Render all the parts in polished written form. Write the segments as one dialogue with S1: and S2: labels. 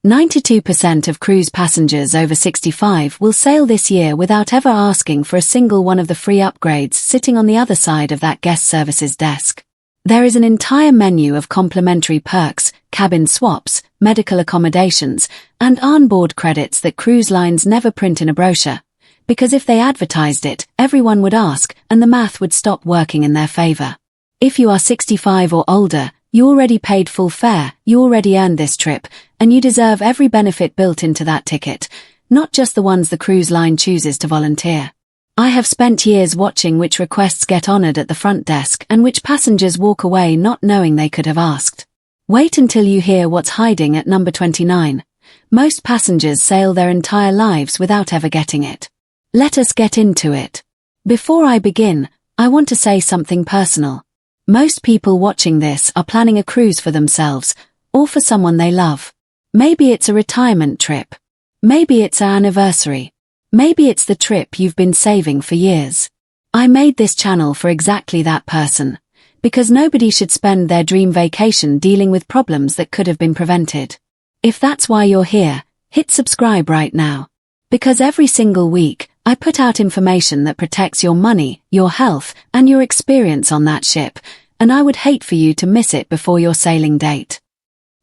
S1: 92% of cruise passengers over 65 will sail this year without ever asking for a single one of the free upgrades sitting on the other side of that guest services desk. There is an entire menu of complimentary perks, cabin swaps, medical accommodations, and onboard credits that cruise lines never print in a brochure, because if they advertised it, everyone would ask, and the math would stop working in their favor. If you are 65 or older, you already paid full fare, you already earned this trip, and you deserve every benefit built into that ticket, not just the ones the cruise line chooses to volunteer. I have spent years watching which requests get honored at the front desk and which passengers walk away not knowing they could have asked. Wait until you hear what's hiding at number 29. Most passengers sail their entire lives without ever getting it. Let us get into it. Before I begin, I want to say something personal. Most people watching this are planning a cruise for themselves, or for someone they love. Maybe it's a retirement trip. Maybe it's an anniversary. Maybe it's the trip you've been saving for years. I made this channel for exactly that person, because nobody should spend their dream vacation dealing with problems that could have been prevented. If that's why you're here, hit subscribe right now. Because every single week, I put out information that protects your money, your health, and your experience on that ship, and I would hate for you to miss it before your sailing date.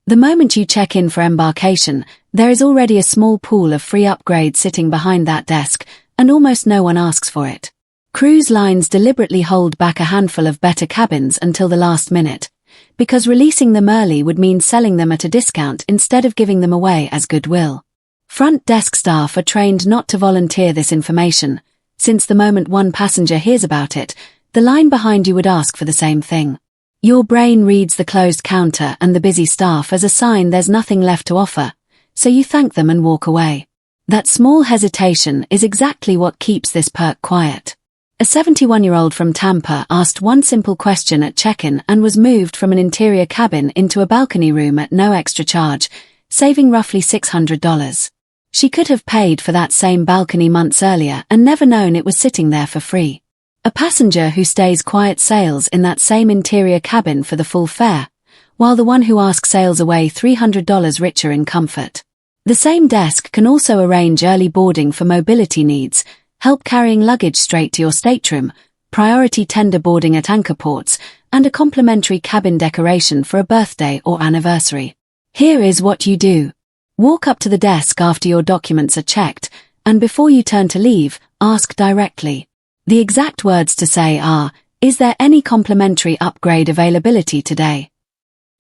S1: The moment you check in for embarkation, there is already a small pool of free upgrades sitting behind that desk, and almost no one asks for it. Cruise lines deliberately hold back a handful of better cabins until the last minute, because releasing them early would mean selling them at a discount instead of giving them away as goodwill. Front desk staff are trained not to volunteer this information, since the moment one passenger hears about it, the line behind you would ask for the same thing. Your brain reads the closed counter and the busy staff as a sign there's nothing left to offer, so you thank them and walk away. That small hesitation is exactly what keeps this perk quiet. A 71-year-old from Tampa asked one simple question at check-in and was moved from an interior cabin into a balcony room at no extra charge, saving roughly $600. She could have paid for that same balcony months earlier and never known it was sitting there for free. A passenger who stays quiet sails in that same interior cabin for the full fare, while the one who asks sails away $300 richer in comfort. The same desk can also arrange early boarding for mobility needs, help carrying luggage straight to your stateroom, priority tender boarding at anchor ports, and a complimentary cabin decoration for a birthday or anniversary. Here is what you do. Walk up to the desk after your documents are checked, and before you turn to leave, ask directly. The exact words to say are, "Is there any complimentary upgrade availability today?"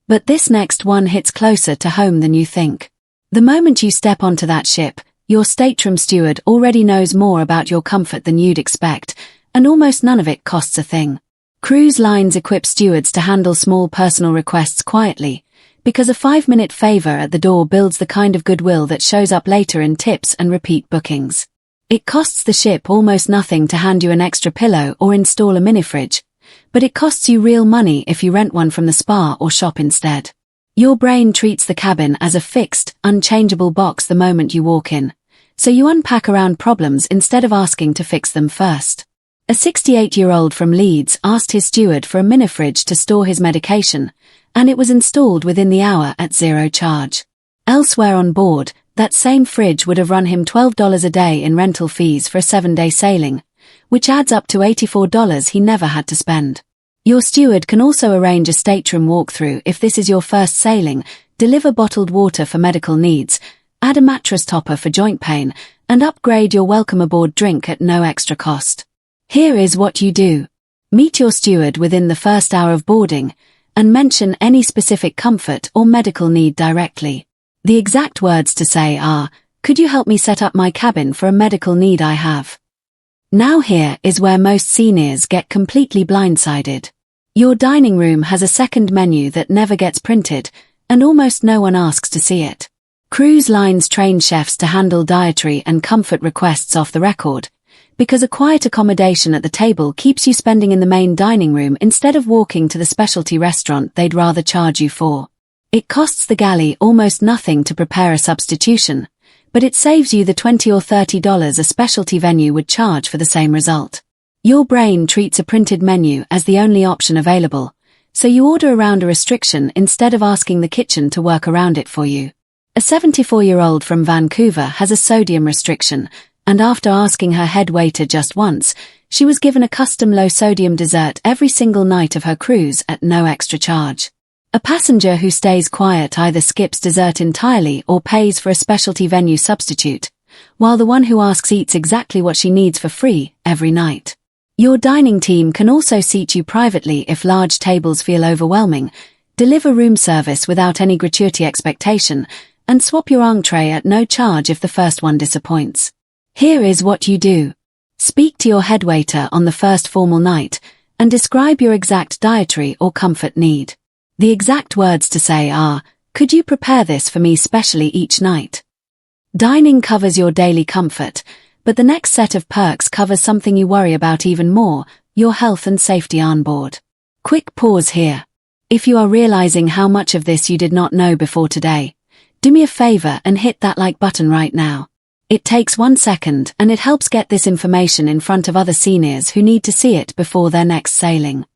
S1: But this next one hits closer to home than you think. The moment you step onto that ship, your stateroom steward already knows more about your comfort than you'd expect, and almost none of it costs a thing. Cruise lines equip stewards to handle small personal requests quietly, because a 5-minute favor at the door builds the kind of goodwill that shows up later in tips and repeat bookings. It costs the ship almost nothing to hand you an extra pillow or install a mini-fridge, but it costs you real money if you rent one from the spa or shop instead. Your brain treats the cabin as a fixed, unchangeable box the moment you walk in, so you unpack around problems instead of asking to fix them first. A 68-year-old from Leeds asked his steward for a mini-fridge to store his medication, and it was installed within the hour at zero charge. Elsewhere on board, that same fridge would have run him $12 a day in rental fees for a 7-day sailing, which adds up to $84 he never had to spend. Your steward can also arrange a stateroom walkthrough if this is your first sailing, deliver bottled water for medical needs, add a mattress topper for joint pain, and upgrade your welcome aboard drink at no extra cost. Here is what you do. Meet your steward within the first hour of boarding, and mention any specific comfort or medical need directly. The exact words to say are, "Could you help me set up my cabin for a medical need I have?" Now here is where most seniors get completely blindsided. Your dining room has a second menu that never gets printed, and almost no one asks to see it. Cruise lines train chefs to handle dietary and comfort requests off the record, because a quiet accommodation at the table keeps you spending in the main dining room instead of walking to the specialty restaurant they'd rather charge you for. It costs the galley almost nothing to prepare a substitution, but it saves you the $20 or $30 a specialty venue would charge for the same result. Your brain treats a printed menu as the only option available, so you order around a restriction instead of asking the kitchen to work around it for you. A 74-year-old from Vancouver has a sodium restriction, and after asking her head waiter just once, she was given a custom low-sodium dessert every single night of her cruise at no extra charge. A passenger who stays quiet either skips dessert entirely or pays for a specialty venue substitute, while the one who asks eats exactly what she needs for free every night. Your dining team can also seat you privately if large tables feel overwhelming, deliver room service without any gratuity expectation, and swap your entree at no charge if the first one disappoints. Here is what you do. Speak to your head waiter on the first formal night, and describe your exact dietary or comfort need. The exact words to say are, "Could you prepare this for me specially each night?" Dining covers your daily comfort, but the next set of perks covers something you worry about even more, your health and safety on board. Quick pause here. If you are realizing how much of this you did not know before today, do me a favor and hit that like button right now. It takes 1 second and it helps get this information in front of other seniors who need to see it before their next sailing.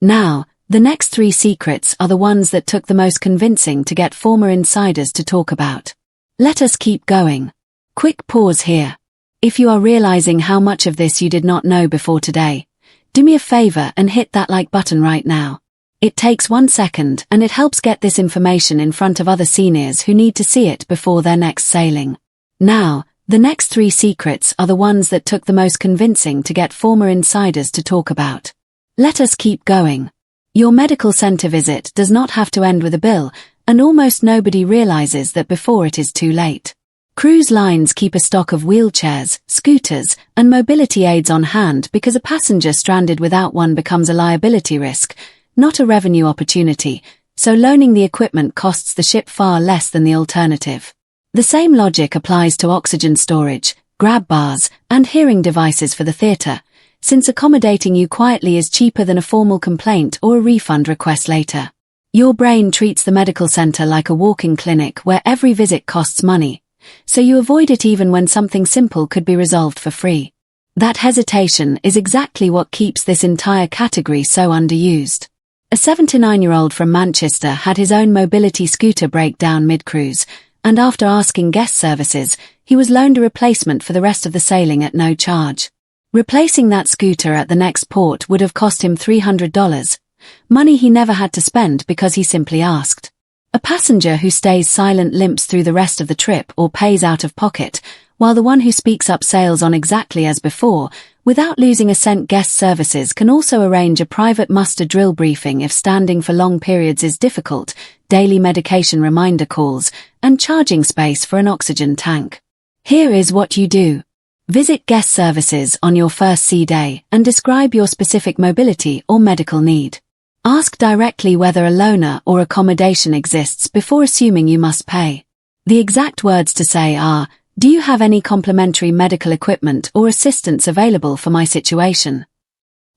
S1: Now, the next 3 secrets are the ones that took the most convincing to get former insiders to talk about. Let us keep going. Quick pause here. If you are realizing how much of this you did not know before today, do me a favor and hit that like button right now. It takes 1 second and it helps get this information in front of other seniors who need to see it before their next sailing. Now, the next 3 secrets are the ones that took the most convincing to get former insiders to talk about. Let us keep going. Your medical center visit does not have to end with a bill, and almost nobody realizes that before it is too late. Cruise lines keep a stock of wheelchairs, scooters, and mobility aids on hand because a passenger stranded without one becomes a liability risk, not a revenue opportunity, so loaning the equipment costs the ship far less than the alternative. The same logic applies to oxygen storage, grab bars, and hearing devices for the theater, since accommodating you quietly is cheaper than a formal complaint or a refund request later. Your brain treats the medical center like a walk-in clinic where every visit costs money, so you avoid it even when something simple could be resolved for free. That hesitation is exactly what keeps this entire category so underused. A 79-year-old from Manchester had his own mobility scooter break down mid-cruise, and after asking guest services, he was loaned a replacement for the rest of the sailing at no charge. Replacing that scooter at the next port would have cost him $300, money he never had to spend because he simply asked. A passenger who stays silent limps through the rest of the trip or pays out of pocket, while the one who speaks up sails on exactly as before, without losing a cent. Guest services can also arrange a private muster drill briefing if standing for long periods is difficult, daily medication reminder calls, and charging space for an oxygen tank. Here is what you do. Visit guest services on your first sea day and describe your specific mobility or medical need. Ask directly whether a loaner or accommodation exists before assuming you must pay. The exact words to say are, "Do you have any complimentary medical equipment or assistance available for my situation?"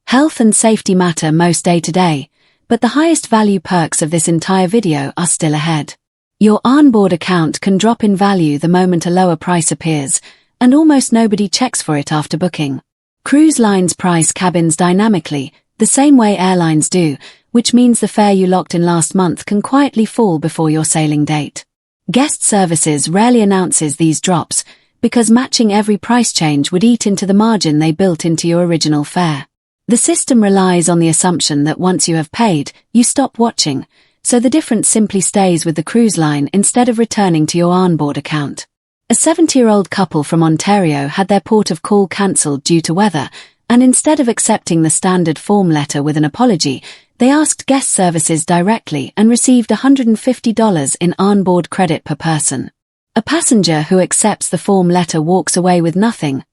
S1: Health and safety matter most day to day, but the highest value perks of this entire video are still ahead. Your onboard account can drop in value the moment a lower price appears, and almost nobody checks for it after booking. Cruise lines price cabins dynamically, the same way airlines do, which means the fare you locked in last month can quietly fall before your sailing date. Guest services rarely announces these drops, because matching every price change would eat into the margin they built into your original fare. The system relies on the assumption that once you have paid, you stop watching, so the difference simply stays with the cruise line instead of returning to your onboard account. A 70-year-old couple from Ontario had their port of call cancelled due to weather, and instead of accepting the standard form letter with an apology, they asked guest services directly and received $150 in onboard credit per person. A passenger who accepts the form letter walks away with nothing,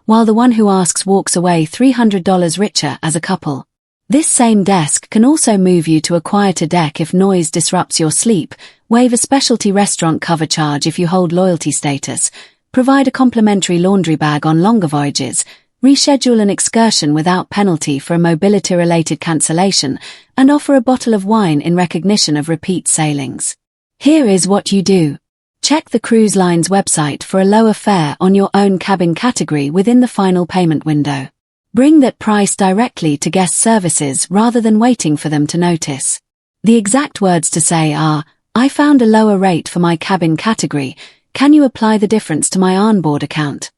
S1: while the one who asks walks away $300 richer as a couple. This same desk can also move you to a quieter deck if noise disrupts your sleep, waive a specialty restaurant cover charge if you hold loyalty status, provide a complimentary laundry bag on longer voyages, reschedule an excursion without penalty for a mobility-related cancellation, and offer a bottle of wine in recognition of repeat sailings. Here is what you do. Check the cruise line's website for a lower fare on your own cabin category within the final payment window. Bring that price directly to guest services rather than waiting for them to notice. The exact words to say are, I found a lower rate for my cabin category. Can you apply the difference to my onboard account?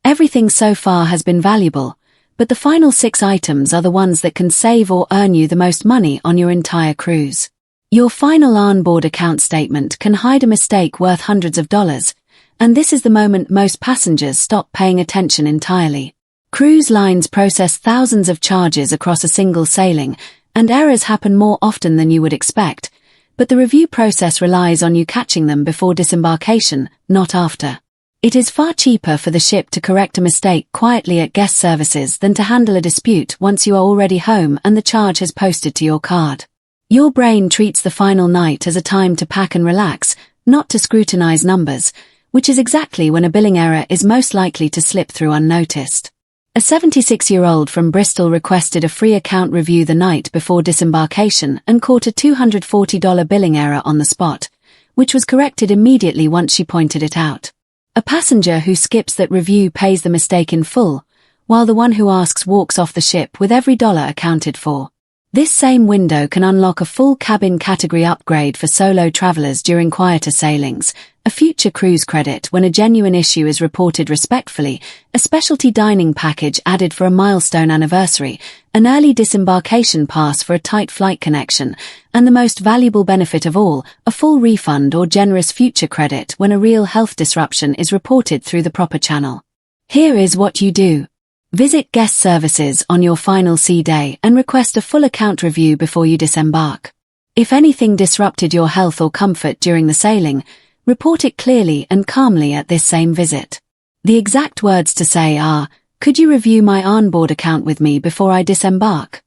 S1: Everything so far has been valuable, but the final 6 items are the ones that can save or earn you the most money on your entire cruise. Your final onboard account statement can hide a mistake worth hundreds of dollars, and this is the moment most passengers stop paying attention entirely. Cruise lines process thousands of charges across a single sailing, and errors happen more often than you would expect, but the review process relies on you catching them before disembarkation, not after. It is far cheaper for the ship to correct a mistake quietly at guest services than to handle a dispute once you are already home and the charge has posted to your card. Your brain treats the final night as a time to pack and relax, not to scrutinize numbers, which is exactly when a billing error is most likely to slip through unnoticed. A 76-year-old from Bristol requested a free account review the night before disembarkation and caught a $240 billing error on the spot, which was corrected immediately once she pointed it out. A passenger who skips that review pays the mistake in full, while the one who asks walks off the ship with every dollar accounted for. This same window can unlock a full cabin category upgrade for solo travelers during quieter sailings, a future cruise credit when a genuine issue is reported respectfully, a specialty dining package added for a milestone anniversary, an early disembarkation pass for a tight flight connection, and the most valuable benefit of all, a full refund or generous future credit when a real health disruption is reported through the proper channel. Here is what you do. Visit guest services on your final sea day and request a full account review before you disembark. If anything disrupted your health or comfort during the sailing, report it clearly and calmly at this same visit. The exact words to say are, "Could you review my onboard account with me before I disembark?"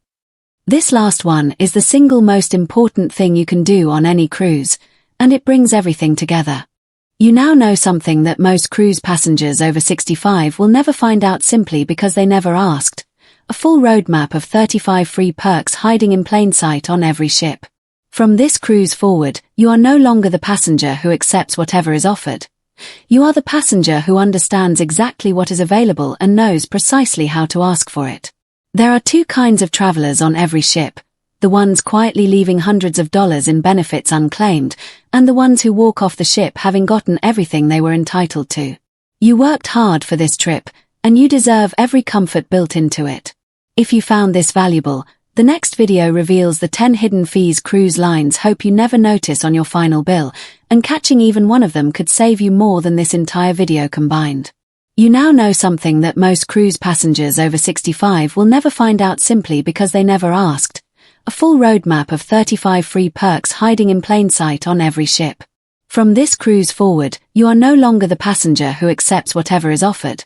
S1: This last one is the single most important thing you can do on any cruise, and it brings everything together. You now know something that most cruise passengers over 65 will never find out simply because they never asked. A full roadmap of 35 free perks hiding in plain sight on every ship. From this cruise forward, you are no longer the passenger who accepts whatever is offered. You are the passenger who understands exactly what is available and knows precisely how to ask for it. There are 2 kinds of travelers on every ship. The ones quietly leaving hundreds of dollars in benefits unclaimed, and the ones who walk off the ship having gotten everything they were entitled to. You worked hard for this trip, and you deserve every comfort built into it. If you found this valuable, the next video reveals the 10 hidden fees cruise lines hope you never notice on your final bill, and catching even one of them could save you more than this entire video combined. You now know something that most cruise passengers over 65 will never find out simply because they never asked. A full roadmap of 35 free perks hiding in plain sight on every ship. From this cruise forward, you are no longer the passenger who accepts whatever is offered.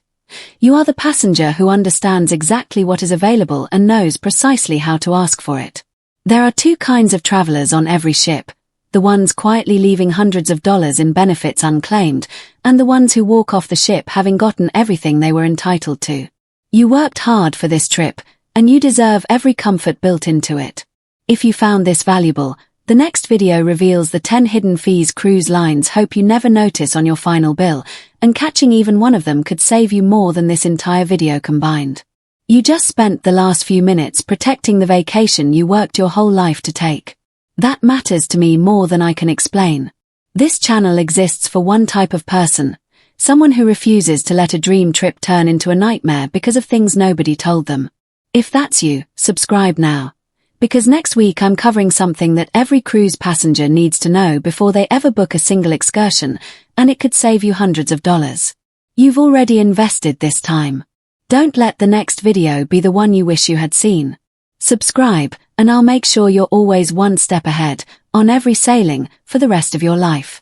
S1: You are the passenger who understands exactly what is available and knows precisely how to ask for it. There are 2 kinds of travelers on every ship. The ones quietly leaving hundreds of dollars in benefits unclaimed, and the ones who walk off the ship having gotten everything they were entitled to. You worked hard for this trip, and you deserve every comfort built into it. If you found this valuable, the next video reveals the 10 hidden fees cruise lines hope you never notice on your final bill, and catching even one of them could save you more than this entire video combined. You just spent the last few minutes protecting the vacation you worked your whole life to take. That matters to me more than I can explain. This channel exists for one type of person, someone who refuses to let a dream trip turn into a nightmare because of things nobody told them. If that's you, subscribe now. Because next week I'm covering something that every cruise passenger needs to know before they ever book a single excursion, and it could save you hundreds of dollars. You've already invested this time. Don't let the next video be the one you wish you had seen. Subscribe, and I'll make sure you're always one step ahead, on every sailing, for the rest of your life.